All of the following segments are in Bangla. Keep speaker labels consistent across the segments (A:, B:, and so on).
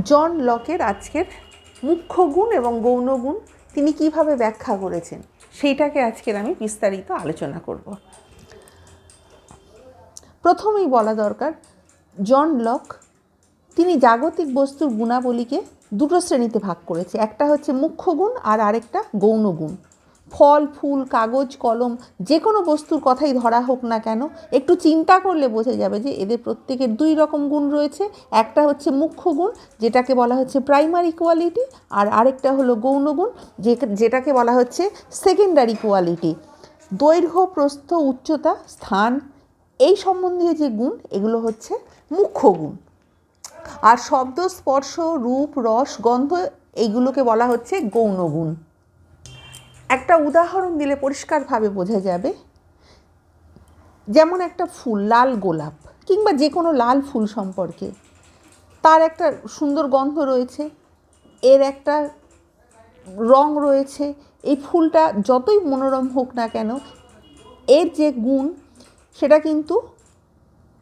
A: জন লকের আজকের মুখ্য গুণ এবং গৌণ গুণ তিনি কিভাবে ব্যাখ্যা করেছেন সেইটাকে আজকের আমি বিস্তারিত আলোচনা করব। প্রথমেই বলা দরকার, জন লক তিনি জাগতিক বস্তুর গুণাবলীকে দুটো শ্রেণীতে ভাগ করেছে। একটা হচ্ছে মুখ্য গুণ আর আরেকটা গৌণ গুণ। ফল, ফুল, কাগজ, কলম, যে কোনো বস্তুর কথাই ধরা হোক না কেন, একটু চিন্তা করলে বোঝা যাবে যে এদের প্রত্যেকের দুই রকম গুণ রয়েছে। একটা হচ্ছে মুখ্য গুণ, যেটাকে বলা হচ্ছে প্রাইমারি কোয়ালিটি, আর আরেকটা হলো গৌণ গুণ, যেটাকে বলা হচ্ছে সেকেন্ডারি কোয়ালিটি। দৈর্ঘ্য, প্রস্থ, উচ্চতা, স্থান, এই সম্বন্ধীয় যে গুণ, এগুলো হচ্ছে মুখ্য গুণ। আর শব্দ, স্পর্শ, রূপ, রস, গন্ধ, এইগুলোকে বলা হচ্ছে গৌণ গুণ। একটা উদাহরণ দিলে পরিষ্কারভাবে বোঝা যাবে। যেমন একটা ফুল, লাল গোলাপ কিংবা যে কোনো লাল ফুল সম্পর্কে তার একটা সুন্দর গন্ধ রয়েছে, এর একটা রং রয়েছে। এই ফুলটা যতই মনোরম হোক না কেন, এর যে গুণ সেটা কিন্তু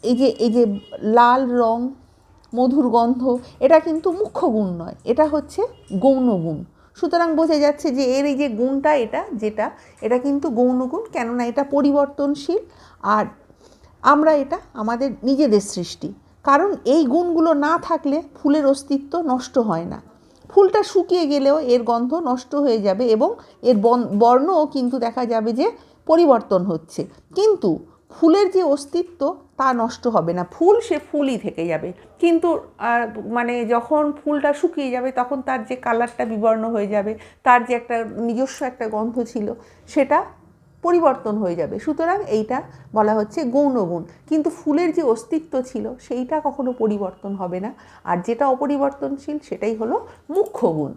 A: এই যে লাল রং, মধুর গন্ধ, এটা কিন্তু মুখ্য গুণ নয়, এটা হচ্ছে গৌণ গুণ। সুতরাং বোঝা যাচ্ছে যে এর এই যে গুণটা, এটা কিন্তু গৌণ গুণ, কেননা এটা পরিবর্তনশীল আর আমরা এটা আমাদের নিজেদের সৃষ্টি। কারণ এই গুণগুলো না থাকলে ফুলের অস্তিত্ব নষ্ট হয় না। ফুলটা শুকিয়ে গেলেও এর গন্ধ নষ্ট হয়ে যাবে এবং এর বর্ণও কিন্তু দেখা যাবে যে পরিবর্তন হচ্ছে, কিন্তু ফুলের যে অস্তিত্ব তা নষ্ট হবে না। ফুল সে ফুলই থেকে যাবে, কিন্তু মানে যখন ফুলটা শুকিয়ে যাবে তখন তার যে কালারটা বিবর্ণ হয়ে যাবে, তার যে একটা নিজস্ব একটা গন্ধ ছিল সেটা পরিবর্তন হয়ে যাবে। সুতরাং এইটা বলা হচ্ছে গৌণ গুণ। কিন্তু ফুলের যে অস্তিত্ব ছিল সেইটা কখনো পরিবর্তন হবে না, আর যেটা অপরিবর্তনশীল সেটাই হলো মুখ্য গুণ।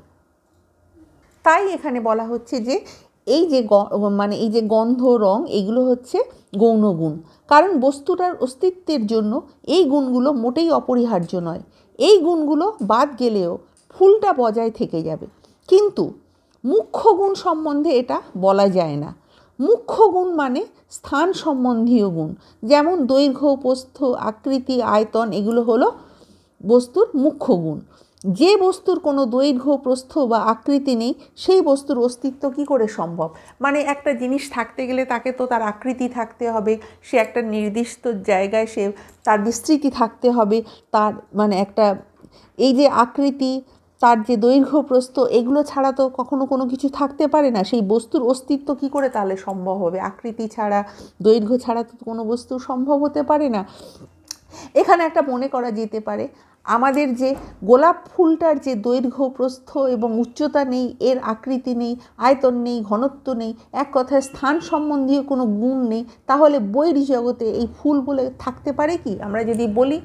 A: তাই এখানে বলা হচ্ছে যে এই যে গন্ধ, রং, এগুলো হচ্ছে গৌণ গুণ। কারণ বস্তুটার অস্তিত্বের জন্য এই গুণগুলো মোটেই অপরিহার্য নয়। এই গুণগুলো বাদ গেলেও ফুলটা বজায় থেকে যাবে, কিন্তু মুখ্য গুণ সম্বন্ধে এটা বলা যায় না। মুখ্য গুণ মানে স্থান সম্বন্ধীয় গুণ, যেমন দৈর্ঘ্য, প্রস্থ, আকৃতি, আয়তন, এগুলো হলো বস্তুর মুখ্য গুণ। যে বস্তুর কোনো দৈর্ঘ্য, প্রস্থ বা আকৃতি নেই, সেই বস্তুর অস্তিত্ব কী করে সম্ভব? মানে একটা জিনিস থাকতে গেলে তাকে তো তার আকৃতি থাকতে হবে, সে একটা নির্দিষ্ট জায়গায় সে তার বিস্তৃতি থাকতে হবে, তার মানে একটা এই যে আকৃতি, তার যে দৈর্ঘ্য, প্রস্থ, এগুলো ছাড়া তো কখনো কোনো কিছু থাকতে পারে না। সেই বস্তুর অস্তিত্ব কী করে তাহলে সম্ভব হবে? আকৃতি ছাড়া, দৈর্ঘ্য ছাড়া তো কোনো বস্তু সম্ভব হতে পারে না। এখানে একটা মনে করা যেতে পারে, আমাদের যে গোলাপ ফুলটার যে দৈর্ঘ্য, প্রস্থ এবং উচ্চতা নেই, এর আকৃতি নেই, আয়তন নেই, ঘনত্ব নেই, এক কথায় স্থান সম্বন্ধীয় কোনো গুণ নেই, তাহলে বহির্জগতে এই ফুল বলে থাকতে পারে কি? আমরা যদি বলি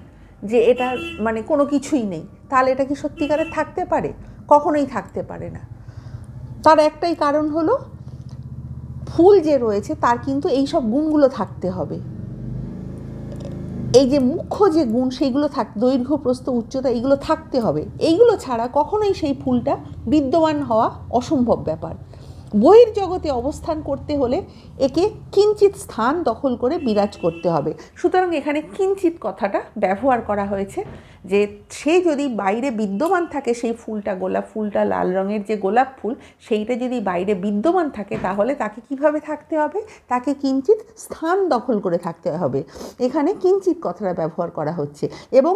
A: যে এটা মানে কোনো কিছুই নেই, তাহলে এটা কি সত্যিকারে থাকতে পারে? কখনোই থাকতে পারে না। তার একটাই কারণ হলো, ফুল যে রয়েছে তার কিন্তু এই সব গুণগুলো থাকতে হবে। এই যে মুখ্য যে গুণ, সেইগুলো দৈর্ঘ্য, প্রস্থ, উচ্চতা, এইগুলো থাকতে হবে। এইগুলো ছাড়া কখনোই সেই ফুলটা বিদ্যমান হওয়া অসম্ভব ব্যাপার। বহির্জগতে অবস্থান করতে হলে একে কিঞ্চিত স্থান দখল করে বিরাজ করতে হবে। সুতরাং এখানে কিঞ্চিত কথাটা ব্যবহার করা হয়েছে, যে সে যদি বাইরে বিদ্যমান থাকে, সেই ফুলটা, গোলাপ ফুলটা, লাল রঙের যে গোলাপ ফুল, সেইটা যদি বাইরে বিদ্যমান থাকে, তাহলে তাকে কিভাবে থাকতে হবে? তাকে কিঞ্চিত স্থান দখল করে থাকতে হবে। এখানে কিঞ্চিত কথাটা ব্যবহার করা হচ্ছে, এবং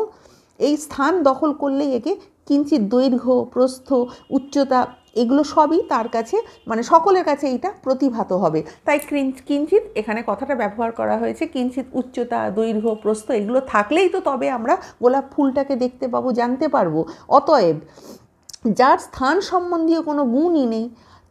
A: এই স্থান দখল করলেই একে কিঞ্চিত দৈর্ঘ্য, প্রস্থ, উচ্চতা, এগুলো সবই তার কাছে মানে সকলের কাছে এইটা প্রতিভাত হবে। তাই কিঞ্চিত এখানে কথাটা ব্যবহার করা হয়েছে। কিঞ্চিত উচ্চতা, দৈর্ঘ্য, প্রস্থ, এগুলো থাকলেই তো তবে আমরা গোলাপ ফুলটাকে দেখতে পাবো, জানতে পারবো। অতএব যার স্থান সম্বন্ধীয় কোনো গুণই নেই,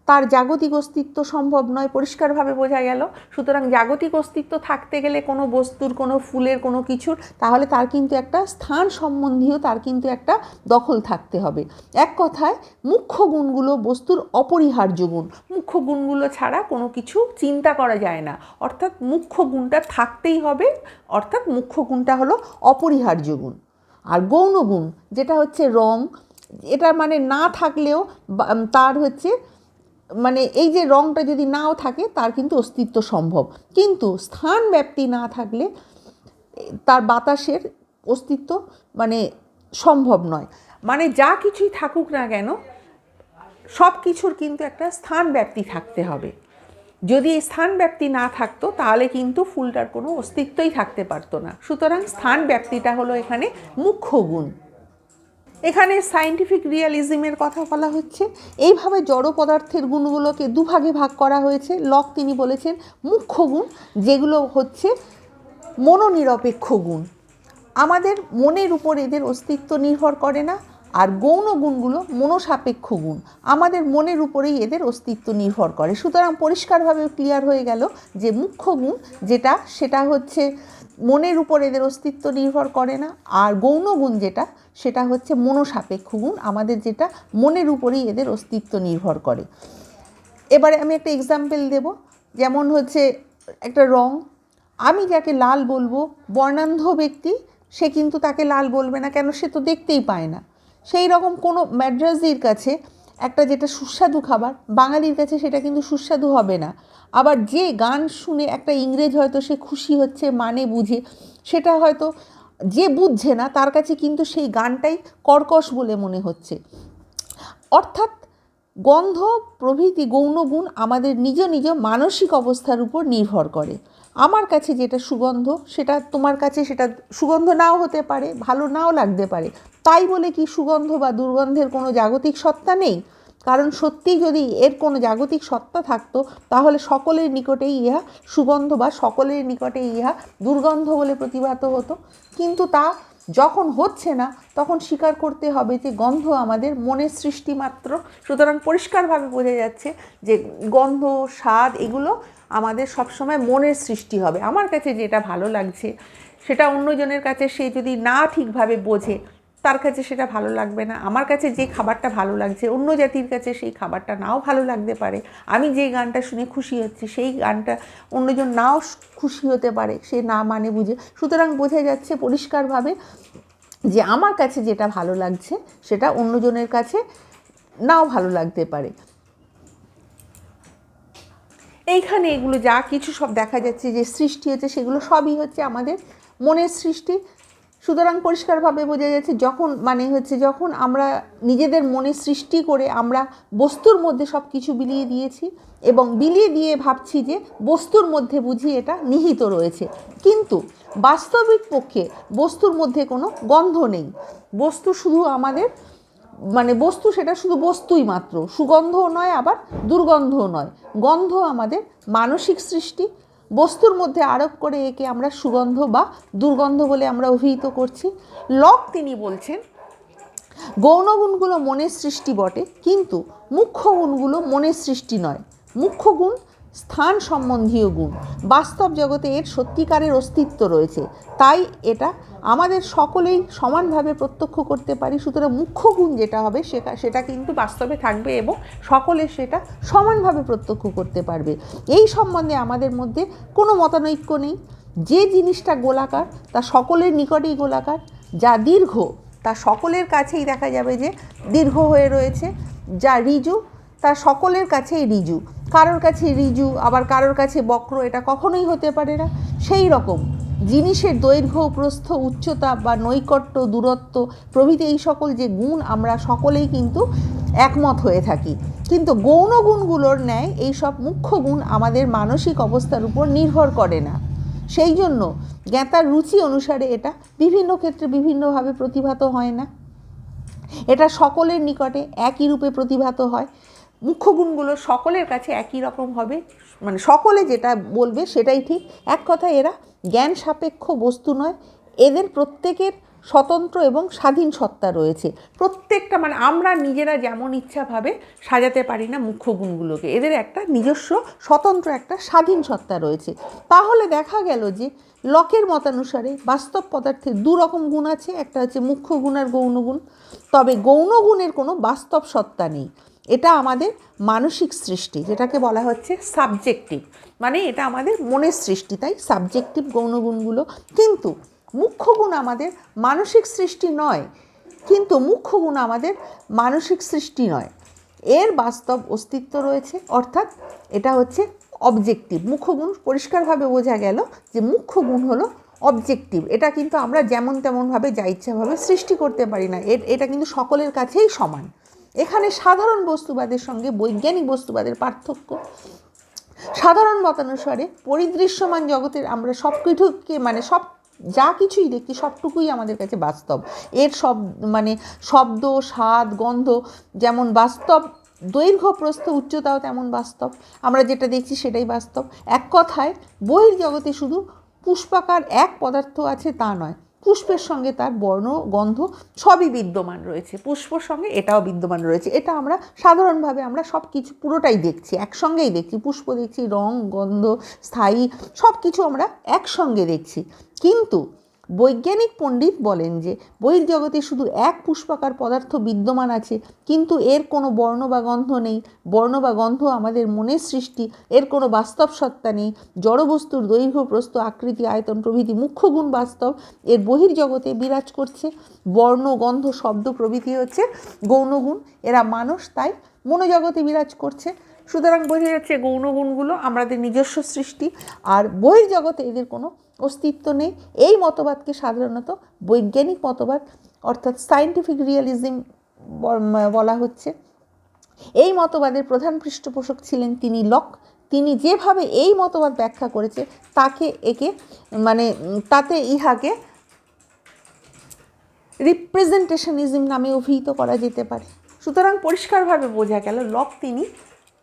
A: তার জাগতিক অস্তিত্ব সম্ভব নয়, পরিষ্কারভাবে বোঝা গেল। সুতরাং জাগতিক অস্তিত্ব থাকতে গেলে কোনো বস্তুর, কোনো ফুলের, কোনো কিছুর, তাহলে তার কিন্তু একটা স্থান সম্বন্ধীয়, তার কিন্তু একটা দখল থাকতে হবে। এক কথায় মুখ্য গুণগুলো বস্তুর অপরিহার্য গুণ। মুখ্য গুণগুলো ছাড়া কোনো কিছু চিন্তা করা যায় না, অর্থাৎ মুখ্য গুণটা থাকতেই হবে, অর্থাৎ মুখ্য গুণটা হলো অপরিহার্য গুণ। আর গৌণ গুণ যেটা হচ্ছে রং, এটা মানে না থাকলেও তার হচ্ছে মানে এই যে রংটা যদি নাও থাকে, তার কিন্তু অস্তিত্ব সম্ভব, কিন্তু স্থান ব্যাপ্তি না থাকলে তার বাতাসের অস্তিত্ব মানে সম্ভব নয়। মানে যা কিছুই থাকুক না কেন সব কিছুর কিন্তু একটা স্থান ব্যাপ্তি থাকতে হবে। যদি এই স্থান ব্যাপ্তি না থাকতো তাহলে কিন্তু ফুলটার কোনো অস্তিত্বই থাকতে পারতো না। সুতরাং স্থান ব্যাপ্তিটা হলো এখানে মুখ্য গুণ। এখানে সায়েন্টিফিক রিয়ালিজমের কথা বলা হচ্ছে। এইভাবে জড় পদার্থের গুণগুলোকে দুভাগে ভাগ করা হয়েছে। লক তিনি বলেছেন মুখ্য গুণ, যেগুলো হচ্ছে মনোনিরপেক্ষ গুণ, আমাদের মনের উপর এদের অস্তিত্ব নির্ভর করে না। আর গৌণ গুণগুলো মনোসাপেক্ষ গুণ, আমাদের মনের উপরেই এদের অস্তিত্ব নির্ভর করে। সুতরাং পরিষ্কারভাবে ক্লিয়ার হয়ে গেল যে মুখ্য গুণ যেটা, সেটা হচ্ছে মনের উপর এদের অস্তিত্ব নির্ভর করে না, আর গৌণ গুণ যেটা, সেটা হচ্ছে মনোসাপেক্ষ গুণ, আমাদের যেটা মনের উপরেই এদের অস্তিত্ব নির্ভর করে। এবারে আমি একটা এক্সাম্পল দেব। যেমন হচ্ছে একটা রং, আমি যাকে লাল বলবো, বর্ণান্ধ ব্যক্তি সে কিন্তু তাকে লাল বলবে না, কেন? সে তো দেখতেই পায় না। সেই রকম কোনো ম্যাড্রাসির কাছে একটা যেটা সুস্বাদু খাবার, বাঙালির কাছে সেটা কিন্তু সুস্বাদু হবে না। আবার যে গান শুনে একটা ইংরেজ হয়তো সে খুশি হচ্ছে মানে বুঝে, সেটা হয়তো যে বুঝছে না তার কাছে কিন্তু সেই গানটাই কর্কশ বলে মনে হচ্ছে। অর্থাৎ গন্ধ প্রভৃতি গৌণগুণ আমাদের নিজ নিজ মানসিক অবস্থার উপর নির্ভর করে। আমার কাছে যেটা সুগন্ধ, সেটা তোমার কাছে সেটা সুগন্ধ নাও হতে পারে, ভালো নাও লাগতে পারে। তাই বলে কি সুগন্ধ বা দুর্গন্ধের কোনো জাগতিক সত্তা নেই? কারণ সত্যিই যদি এর কোনো জাগতিক সত্তা থাকতো তাহলে সকলের নিকটেই ইহা সুগন্ধ বা সকলের নিকটে ইহা দুর্গন্ধ বলে প্রতিভাত হতো। কিন্তু তা যখন হচ্ছে না তখন স্বীকার করতে হবে যে গন্ধ আমাদের মনের সৃষ্টি মাত্র। সুতরাং পরিষ্কারভাবে বোঝা যাচ্ছে যে গন্ধ, স্বাদ এগুলো আমাদের সবসময় মনের সৃষ্টি হবে। আমার কাছে যেটা ভালো লাগছে সেটা অন্যজনের কাছে সে যদি না ঠিকভাবে বোঝে তার কাছে সেটা ভালো লাগবে না। আমার কাছে যে খাবারটা ভালো লাগছে অন্য জাতির কাছে সেই খাবারটা নাও ভালো লাগতে পারে। আমি যে গানটা শুনে খুশি হচ্ছি সেই গানটা অন্যজন নাও খুশি হতে পারে, সে না মানে বুঝে। সুতরাং বোঝা যাচ্ছে পরিষ্কারভাবে যে আমার কাছে যেটা ভালো লাগছে সেটা অন্যজনের কাছে নাও ভালো লাগতে পারে। এইখানে এগুলো যা কিছু সব দেখা যাচ্ছে যে সৃষ্টি হচ্ছে, সেগুলো সবই হচ্ছে আমাদের মনের সৃষ্টি। সুতরাং পরিষ্কারভাবে বোঝা যাচ্ছে যখন আমরা নিজেদের মনে সৃষ্টি করে আমরা বস্তুর মধ্যে সব কিছু বিলিয়ে দিয়েছি এবং বিলিয়ে দিয়ে ভাবছি যে বস্তুর মধ্যে বুঝি এটা নিহিত রয়েছে, কিন্তু বাস্তবিক পক্ষে বস্তুর মধ্যে কোনো গন্ধ নেই। বস্তু শুধু আমাদের বস্তু, সেটা শুধু বস্তুই মাত্র, সুগন্ধও নয় আবার দুর্গন্ধও নয়। গন্ধ আমাদের মানসিক সৃষ্টি, বস্তুর মধ্যে আরোপ করে একে আমরা সুগন্ধ বা দুর্গন্ধ বলে আমরা অভিহিত করছি। লক তিনি বলছেন গৌণগুণগুলো মনের সৃষ্টি বটে, কিন্তু মুখ্য গুণগুলো মনের সৃষ্টি নয়। মুখ্য গুণ স্থান সম্বন্ধীয় গুণ, বাস্তব জগতে এর সত্যিকারের অস্তিত্ব রয়েছে, তাই এটা আমাদের সকলেই সমানভাবে প্রত্যক্ষ করতে পারি। সুতরাং মুখ্য গুণ যেটা হবে সেটা কিন্তু বাস্তবে থাকবে এবং সকলে সেটা সমানভাবে প্রত্যক্ষ করতে পারবে। এই সম্বন্ধে আমাদের মধ্যে কোনো মতানৈক্য নেই। যে জিনিসটা গোলাকার তা সকলের নিকটেই গোলাকার, যা দীর্ঘ তা সকলের কাছেই দেখা যাবে যে দীর্ঘ হয়ে রয়েছে, যা ঋজু তা সকলের কাছেই ঋজু। কারোর কাছে ঋজু আবার কারোর কাছে বক্র, এটা কখনোই হতে পারে না। সেই রকম জিনিসের দৈর্ঘ্য, প্রস্থ, উচ্চতা বা নৈকট্য, দূরত্ব প্রভৃতি এই সকল যে গুণ আমরা সকলেই কিন্তু একমত হয়ে থাকি। কিন্তু গৌণ গুণগুলোর ন্যায় এইসব মুখ্য গুণ আমাদের মানসিক অবস্থার উপর নির্ভর করে না। সেই জন্য জ্ঞাতার রুচি অনুসারে এটা বিভিন্ন ক্ষেত্রে বিভিন্নভাবে প্রতিভাত হয় না, এটা সকলের নিকটে একই রূপে প্রতিভাত হয়। মুখ্য গুণগুলো সকলের কাছে একই রকম হবে, সকলে যেটা বলবে সেটাই ঠিক। এক কথায় এরা জ্ঞান সাপেক্ষ বস্তু নয়, এদের প্রত্যেকের স্বতন্ত্র এবং স্বাধীন সত্তা রয়েছে। প্রত্যেকটা আমরা নিজেরা যেমন ইচ্ছাভাবে সাজাতে পারি না মুখ্য গুণগুলোকে, এদের একটা নিজস্ব স্বতন্ত্র একটা স্বাধীন সত্তা রয়েছে। তাহলে দেখা গেল যে লকের মতানুসারে বাস্তব পদার্থের দু রকম গুণ আছে, একটা হচ্ছে মুখ্য গুণ আর গৌণ গুণ। তবে গৌণ গুণের কোনো বাস্তব সত্তা নেই, এটা আমাদের মানসিক সৃষ্টি, যেটাকে বলা হচ্ছে সাবজেক্টিভ, এটা আমাদের মনের সৃষ্টি, তাই সাবজেক্টিভ গৌণগুণগুলো। কিন্তু মুখ্য গুণ আমাদের মানসিক সৃষ্টি নয়, এর বাস্তব অস্তিত্ব রয়েছে, অর্থাৎ এটা হচ্ছে অবজেক্টিভ। মুখ্য গুণ পরিষ্কারভাবে বোঝা গেল যে মুখ্য গুণ হলো অবজেক্টিভ, এটা কিন্তু আমরা যেমন তেমনভাবে যা ইচ্ছাভাবে সৃষ্টি করতে পারি না, এটা কিন্তু সকলের কাছেই সমান। এখানে সাধারণ বস্তুবাদের সঙ্গে বৈজ্ঞানিক বস্তুবাদের পার্থক্য, সাধারণ মতানুসারে পরিদৃশ্যমান জগতের আমরা সব কিছুকে মানে সব যা কিছুই দেখি সবটুকুই আমাদের কাছে বাস্তব। এর সব মানে শব্দ, স্বাদ, গন্ধ যেমন বাস্তব, দৈর্ঘ্য, প্রস্থ, উচ্চতাও তেমন বাস্তব। আমরা যেটা দেখছি সেটাই বাস্তব। এক কথায় বহির্জগতে শুধু পুষ্পাকার এক পদার্থ আছে তা নয়, পুষ্পের সঙ্গে তার বর্ণ, গন্ধ সবই বিদ্যমান রয়েছে, পুষ্পর সঙ্গে এটাও বিদ্যমান রয়েছে। এটা আমরা সাধারণভাবে আমরা সব কিছু পুরোটাই দেখছি, একসঙ্গেই দেখছি। পুষ্প দেখছি, রং, গন্ধ, স্থায়ী সব কিছু আমরা একসঙ্গে দেখছি। কিন্তু বৈজ্ঞানিক পণ্ডিত বলেন যে বহির্জগতে শুধু এক পুষ্পাকার পদার্থ বিদ্যমান আছে, কিন্তু এর কোনো বর্ণ বা গন্ধ নেই। বর্ণ বা গন্ধ আমাদের মনের সৃষ্টি, এর কোনো বাস্তব সত্তা নেই। জড়বস্তুর দৈর্ঘ্য, প্রস্থ, আকৃতি, আয়তন প্রভৃতি মুখ্য গুণ বাস্তব, এর বহির্জগতে বিরাজ করছে। বর্ণ, গন্ধ, শব্দ প্রভৃতি হচ্ছে গৌণগুণ, এরা মানুষ তাই মনোজগতে বিরাজ করছে। সুতরাং বোঝা যাচ্ছে গৌণগুণগুলো আমাদের নিজস্ব সৃষ্টি, আর বহির্জগতে এদের কোনো অস্তিত্ব নেই। এই মতবাদকে সাধারণত বৈজ্ঞানিক মতবাদ অর্থাৎ সায়েন্টিফিক রিয়ালিজম বলা হচ্ছে। এই মতবাদের প্রধান পৃষ্ঠপোষক ছিলেন তিনি লক। তিনি যেভাবে এই মতবাদ ব্যাখ্যা করেছে তাতে ইহাকে রিপ্রেজেন্টেশনিজম নামে অভিহিত করা যেতে পারে। সুতরাং পরিষ্কারভাবে বোঝা গেল লক তিনি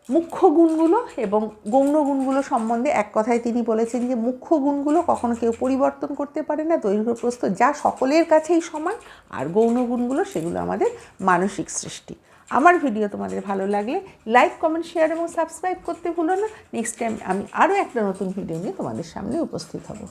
A: মুখ্য গুণগুলো এবং গৌণ গুণগুলো সম্বন্ধে এক কথায় তিনি বলেছেন যে মুখ্য গুণগুলো কখনো কেউ পরিবর্তন করতে পারে না, দৈর্ঘ্য, প্রস্থ যা সকলের কাছেই সমান, আর গৌণ গুণগুলো সেগুলো আমাদের মানসিক সৃষ্টি। আমার ভিডিও তোমাদের ভালো লাগলে লাইক, কমেন্ট, শেয়ার এবং সাবস্ক্রাইব করতে ভুলো না। নেক্সট টাইম আমি আরও একটা নতুন ভিডিও নিয়ে তোমাদের সামনে উপস্থিত হব।